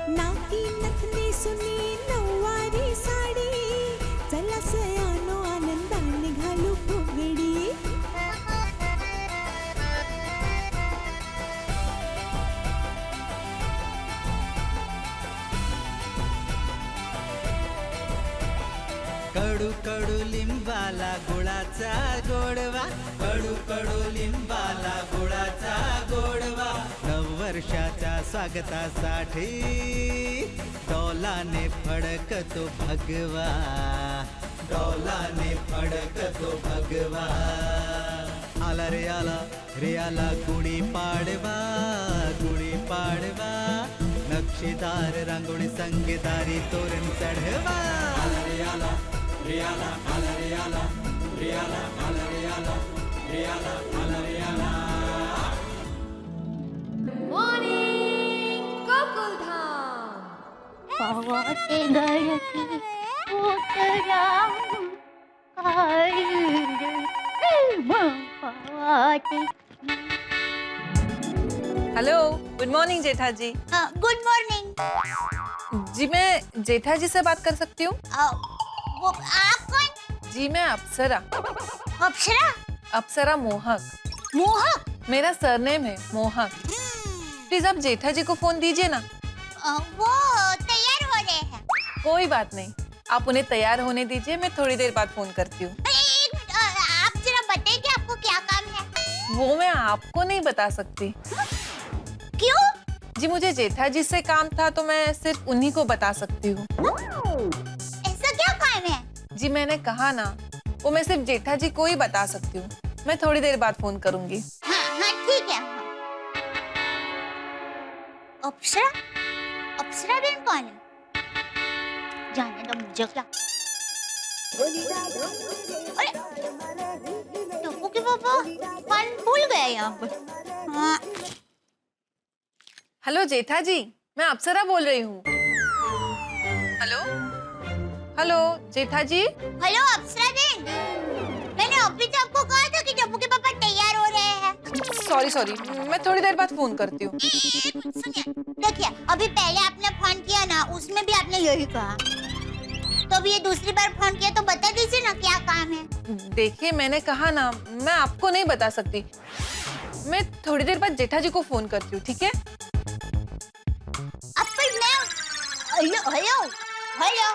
नाकी नथनी सुनी नऊवारी साडी, चला सयानो आनंदाने घालू फुगडी. कडू कडू लिंबाला गुळाचा गोडवा, कडू कडू लिंबाला गुळाचा गोडवा. नववर्षाच्या स्वागतासाठी डोलाने फडकतो भगवा, डोलाने फडकतो भगवा. आला रे आला रे आला गुढी पाडवा, गुढी पाडवा. नक्षीदार रांगोळी संगीतारी तोरण चढवा. आला रे आला रे आला, आला रे आला रे आला, आला रे आला रे मॉर्निंग गोकुलधाम। पावाटे गळती उतरा पावाटे। Hello, good morning Jetha ji. Good morning. जी मैं जेठा जी से बात कर सकती हूँ? वो आप कौन? जी मैं अप्सरा। अप्सरा? अप्सरा मोहक। मोहक? मेरा सरनेम है मोहक। प्लीज आप जेठा जी को फोन दीजिए ना। वो तैयार हो रहे हैं। कोई बात नहीं, आप उन्हें तैयार होने दीजिए, मैं थोड़ी देर बाद फोन करती हूँ। एक मिनट, आप जरा बताइए कि आपको क्या काम है? वो मैं आपको नहीं बता सकती। क्यों? जी मुझे जेठा जी से काम था तो मैं सिर्फ उन्हीं को बता सकती हूँ। ऐसा क्या काम है? जी मैंने कहा ना, वो मैं सिर्फ जेठा जी को ही बता सकती हूँ। मैं थोड़ी देर बाद फोन करूंगी। हाँ हाँ ठीक है। अप्सरा? अप्सरा बहन कौन है? जाने दो मुझे क्या। अरे टप्पू के पापा फोन भूल गए यहाँ पर। हाँ। हेलो जेठा जी, मैं अप्सरा बोल रही हूँ। हेलो हेलो जेठा जी। हेलो अप्सरा बहन, मैंने अभी तो आपको कहा था कि टप्पू के पापा तैयार हो रहे हैं। सॉरी सॉरी, मैं थोड़ी देर बाद फोन करती हूँ। सुनिए, देखिए अभी पहले आपने फोन किया ना, उसमें भी आपने यही कहा। तो अभी ये दूसरी बार फोन किया तो बता दीजिए ना क्या काम है। देखिए मैंने कहा ना, मैं आपको नहीं बता सकती। मैं थोड़ी देर बाद जेठा जी को फोन करती हूँ, ठीक है? अब पर मैं हेलो हेलो हेलो।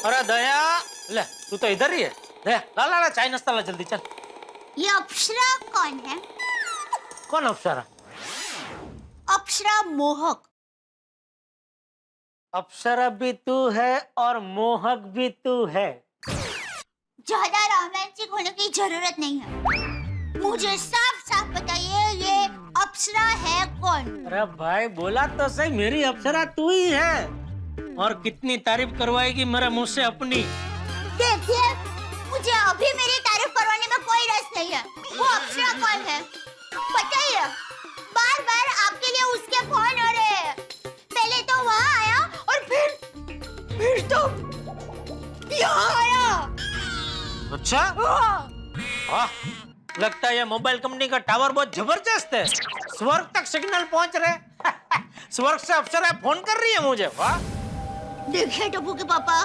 अरे दया, ले तू तो इधर ही है। दया ला ला ला, चाय नाश्ता ला जल्दी चल। ये अप्सरा कौन है? कौन अप्सरा? अप्सरा मोहक। अप्सरा भी तू है और मोहक भी तू है। ज्यादा रोमांटिक होने की जरूरत नहीं है। मुझे साफ साफ बताइए ये अप्सरा है कौन? अरे भाई बोला तो सही, मेरी अप्सरा तू ही है। और कितनी तारीफ करवाएगी मेरे मुंह से अपनी। देखिए मुझे अभी मेरी तारीफ करवाने में कोई रस नहीं है। वो अप्सरा कौन है बताइए। बार बार आपके लिए उसके फोन हो रहे हैं। पहले तो वहाँ आया और फिर तो यहाँ आया। अच्छा वाह, लगता है ये मोबाइल कंपनी का टावर बहुत जबरदस्त है। स्वर्ग तक सिग्नल पहुंच रहे। स्वर्ग से अप्सरा फोन कर रही है मुझे। वाह। देखिए टप्पू के पापा,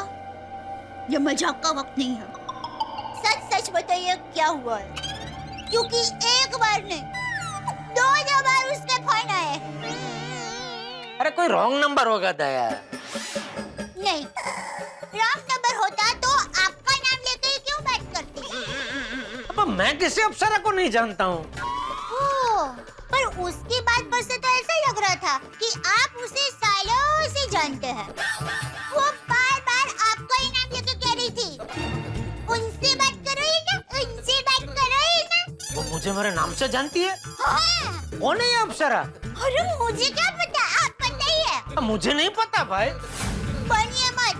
ये मजाक का वक्त नहीं है। सच सच बताइए क्या हुआ है, क्योंकि एक बार नहीं 2 बार उसके फोन आए। अरे कोई रॉन्ग नंबर होगा दया। नहीं, रॉन्ग नंबर होता तो आपका नाम लेके ही क्यों बात करती? अब मैं किसी अप्सरा को नहीं जानता हूँ। पर उसकी बात पर से तो ऐसा लग रहा था कि आप उसे सालों से जानते हैं। वो बार बार आपका ही नाम लेके कह रही थी, उनसे बात करो ही ना, उनसे बात करो ही ना। वो मुझे मेरे नाम से जानती है? हाँ। कौन है ये अप्सरा? अरे मुझे क्या पता, आप बताइए। मुझे नहीं पता भाई। बनिए मत।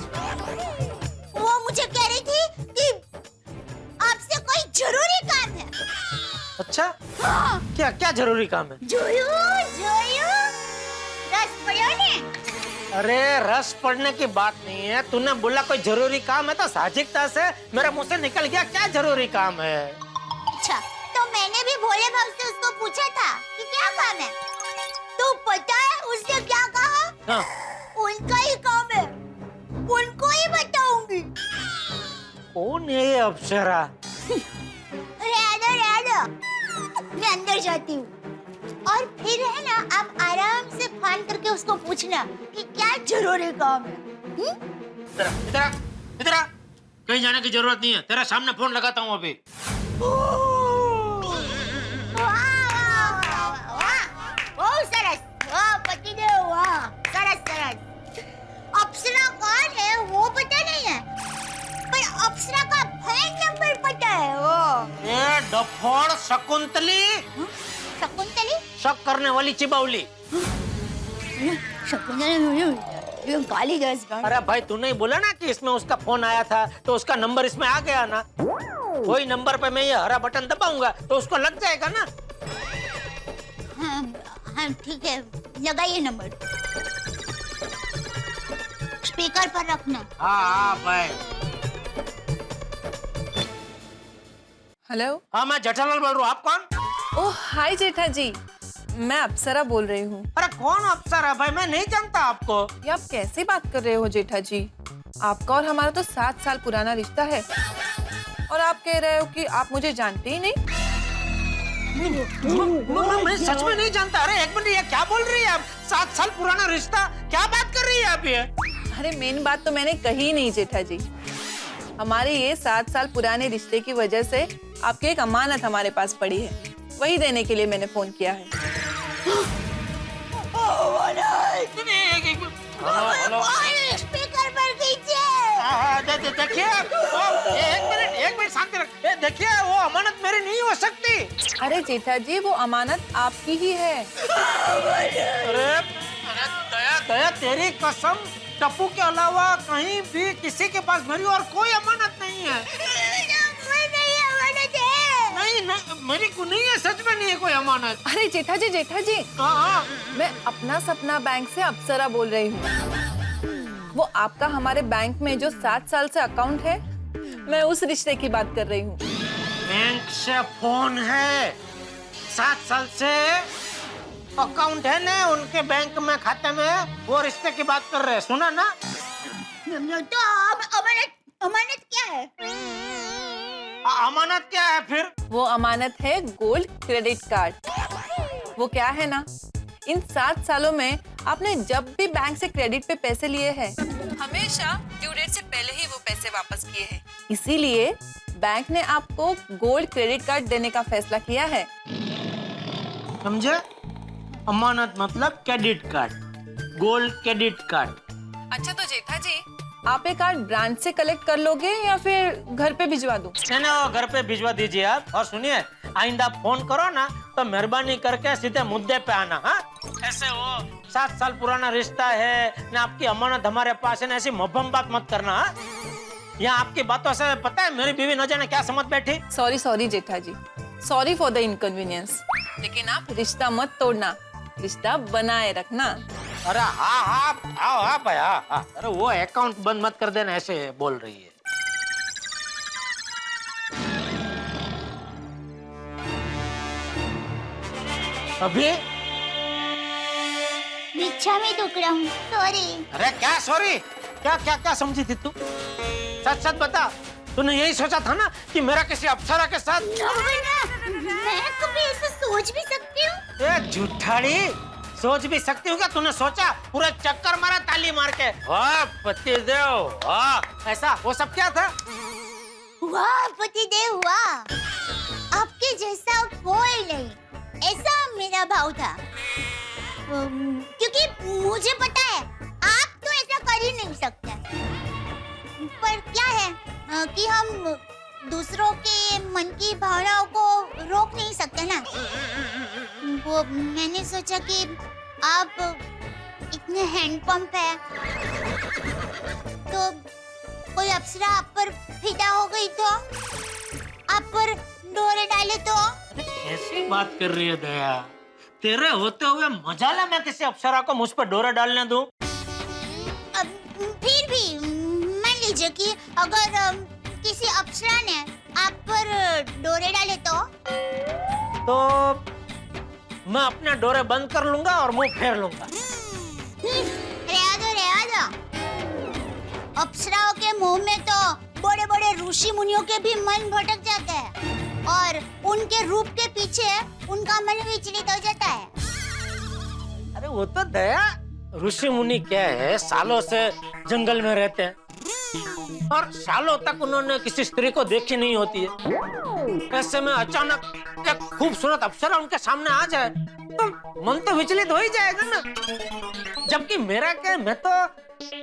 वो मुझे कह रही थी कि आपसे कोई जरूरी काम है। अच्छा हाँ। क्या क्या जरूरी काम है? जोयू जोयू रस पढ़ो ने। अरे रस पढ़ने की बात नहीं है, तूने बोला कोई जरूरी काम है तो साहजिकता से मेरे मुंह से निकल गया क्या जरूरी काम है। अच्छा तो मैंने भी भोले भाव से उसको पूछा था कि क्या काम है, तो पता है उसने क्या कहा? हाँ। उनका ही काम है, उनको ही बताऊंगी। कौन है ये अप्सरा? रहना मैं अंदर जाती हूँ और फिर है ना आप आराम से फोन करके उसको पूछना कि क्या जरूरी काम है। इधर आ, कहीं जाने की जरूरत नहीं है, तेरा सामने फोन लगाता हूँ अभी। सरस, वाह पतिदेव, वाह सरस सरस। अप्सरा कौन है वो पता नहीं है, पर अप्सरा का फोन नंबर पता है। वो ये डफोड़ शकुंतली। शकुंतली? शक करने वाली चिबावली। गाली गैस अरे भाई तूने ही बोला ना कि इसमें उसका फोन आया था तो उसका नंबर इसमें आ गया ना। वही नंबर पे मैं ये हरा बटन दबाऊंगा तो उसको लग जाएगा ना। हाँ ठीक है, लगाइए नंबर, स्पीकर पर रखना। हाँ भाई। हेलो। हाँ मैं जेठालाल बोल रहा हूँ, आप कौन? ओह हाय जेठा जी, मैं अप्सरा बोल रही हूँ। अरे कौन अप्सरा भाई, मैं नहीं जानता आपको। ये आप कैसे बात कर रहे हो जेठा जी? आपका और हमारा तो 7 साल पुराना रिश्ता है और आप कह रहे हो कि आप मुझे जानते ही नहीं। मैं सच में नहीं जानता। अरे एक मिनट, ये क्या बोल रही है आप? 7 साल पुराना रिश्ता, क्या बात कर रही है आप ये? अरे मेन बात तो मैंने कही नहीं जेठा जी। हमारे ये 7 साल पुराने रिश्ते की वजह से आपकी एक अमानत हमारे पास पड़ी है, वही देने के लिए मैंने फोन किया है। स्पीकर पर कीजिए। देखिए एक मिनट शांति रख। देखिए वो अमानत मेरी नहीं हो सकती। अरे जेठा जी, वो अमानत आपकी ही है। अरे दया तेरी कसम, टप्पू के अलावा कहीं भी किसी के पास मेरी और कोई अमानत नहीं है। नहीं मेरी को नहीं है, सच में नहीं है कोई अमानत। अरे जेठा जी हाँ। मैं अपना सपना बैंक से अप्सरा बोल रही हूँ। वो आपका हमारे बैंक में जो 7 साल से अकाउंट है, मैं उस रिश्ते की बात कर रही हूँ। बैंक से फोन है, 7 साल से अकाउंट है ना उनके बैंक में, खाते में, वो रिश्ते की बात कर रहे हैं। सुना ना? तो अमानत क्या है? अमानत क्या है फिर? वो अमानत है गोल्ड क्रेडिट कार्ड। वो क्या है ना, इन 7 सालों में आपने जब भी बैंक से क्रेडिट पे पैसे लिए हैं, हमेशा ड्यू डेट से पहले ही वो पैसे वापस किए हैं। इसीलिए बैंक ने आपको गोल्ड क्रेडिट कार्ड देने का फैसला किया है। समझे? अमानत मतलब credit card, gold credit card. अच्छा तो जेठा जी, आप ये कार्ड ब्रांच से कलेक्ट कर लोगे या फिर घर पे भिजवा दूं? नहीं वो घर पे भिजवा दीजिए आप। और सुनिए, आइंदा फोन करो ना तो मेहरबानी करके सीधे मुद्दे पे आना। हाँ, ऐसे वो 7 साल पुराना रिश्ता है ना, आपकी अमानत हमारे पास है ना, ऐसी मभम बात मत करना। हाँ? यहाँ आपकी बातों से पता है मेरी बीवी न जाने क्या समझ बैठी। Sorry Jetha ji, sorry for the inconvenience. लेकिन आप रिश्ता मत तोड़ना, रिश्ता बनाए रखना। अरे हाँ भाई हाँ। अरे वो अकाउंट बंद मत कर देना, ऐसे बोल रही है। अभी बिच्छा में टुकड़ा हूँ, सॉरी। अरे क्या सॉरी? क्या समझी थी तू? सच बता, तूने यही सोचा था ना कि मेरा किसी अप्सरा के साथ? मैं कभी ऐसा सोच भी सकती हूँ? ए झूठाड़ी, सोच भी सकती हूँ क्या? तूने सोचा? पूरा चक्कर मारा ताली मार के। वाह पतिदेव वाह। ऐसा वो सब क्या था? वाह पतिदेव वाह, आपके जैसा कोई नहीं, ऐसा मेरा भाव था। क्योंकि मुझे पता है आप तो ऐसा कर ही नहीं सकते। पर क्या है कि हम दूसरों के मन की भावनाओं को रोक नहीं सकते ना। वो मैंने सोचा कि आप इतने हैंडपंप है तो कोई अप्सरा आप पर फिदा हो गई तो, आप पर डोरे डाले तो। ऐसी बात कर रही है दया? तेरे होते हुए मजाला मैं किसी अप्सरा को मुझ पर डोरा डालने दूं? फिर भी मान लीजिए कि अगर किसी अप्सरा ने आप पर डोरे डाले तो मैं अपने डोरे बंद कर लूंगा और मुंह फेर लूंगा। रहने दो। अप्सराओं के मुंह में तो बड़े बड़े ऋषि मुनियों के भी मन भटक जाते हैं और उनके रूप के पीछे उनका मन विचलित हो जाता है। अरे वो तो दया, ऋषि मुनि क्या है, सालों से जंगल में रहते हैं और सालों तक उन्होंने किसी स्त्री को देखी नहीं होती है। ऐसे में अचानक एक खूबसूरत अप्सरा उनके सामने आ जाए तो मन तो विचलित हो ही जाएगा ना। जबकि मेरा क्या, मैं तो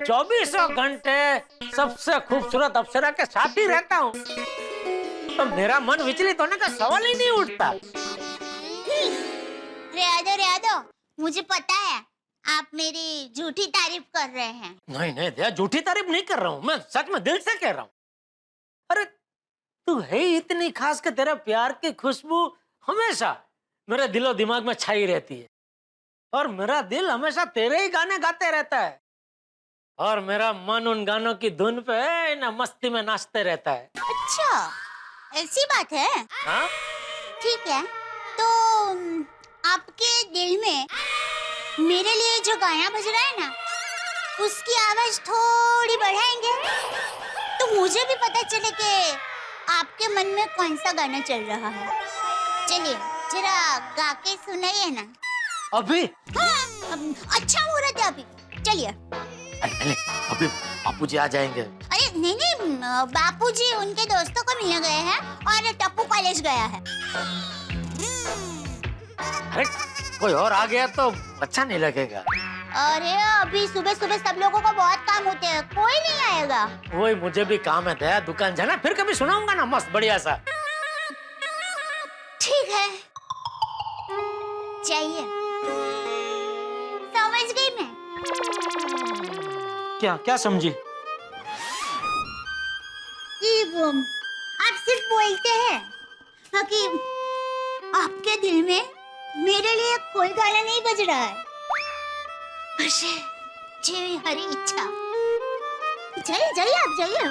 24 घंटे सबसे खूबसूरत अप्सरा के साथ ही रहता हूँ, तो मेरा मन विचलित होने का सवाल ही नहीं उठता। रहने दो, मुझे पता है आप मेरी झूठी तारीफ कर रहे हैं। नहीं नहीं दया, झूठी तारीफ नहीं कर रहा हूँ, मैं सच में दिल से कह रहा हूँ। अरे तू है ही इतनी खास कि तेरा प्यार की खुशबू हमेशा मेरे दिलो दिमाग में छाई रहती है, और मेरा दिल हमेशा तेरे ही गाने गाते रहता है, और मेरा मन उन गानों की धुन पे ना मस्ती में नाचते रहता है। अच्छा, ऐसी बात है? हाँ? ठीक है, तो आपके दिल में मेरे लिए जो गाना बज रहा है ना, उसकी आवाज थोड़ी बढ़ाएंगे तो मुझे भी पता चले कि आपके मन में कौन सा गाना चल रहा है। चलिए जरा गा के सुनाइए ना। अभी? हाँ, अच्छा मुहूर्त है अभी, चलिए। अरे अभी बापूजी आ जाएंगे। अरे नहीं नहीं, बापूजी उनके दोस्तों को मिलने गए हैं और टप्पू कॉलेज गया है। अरे कोई और आ गया तो अच्छा नहीं लगेगा। अरे अभी सुबह सुबह सब लोगों को बहुत काम होते हैं, कोई नहीं आएगा। वही मुझे भी काम है दया, दुकान जाना, फिर कभी सुनाऊंगा ना मस्त बढ़िया सा। ठीक है, चाहिए, समझ गई मैं। क्या क्या समझी? कि वो आप सिर्फ बोलते हैं हाँ, कि आपके दिल में मेरे लिए कोई गाना नहीं बज रहा है। जी हरी इच्छा, जाइए जाइए आप जाइए।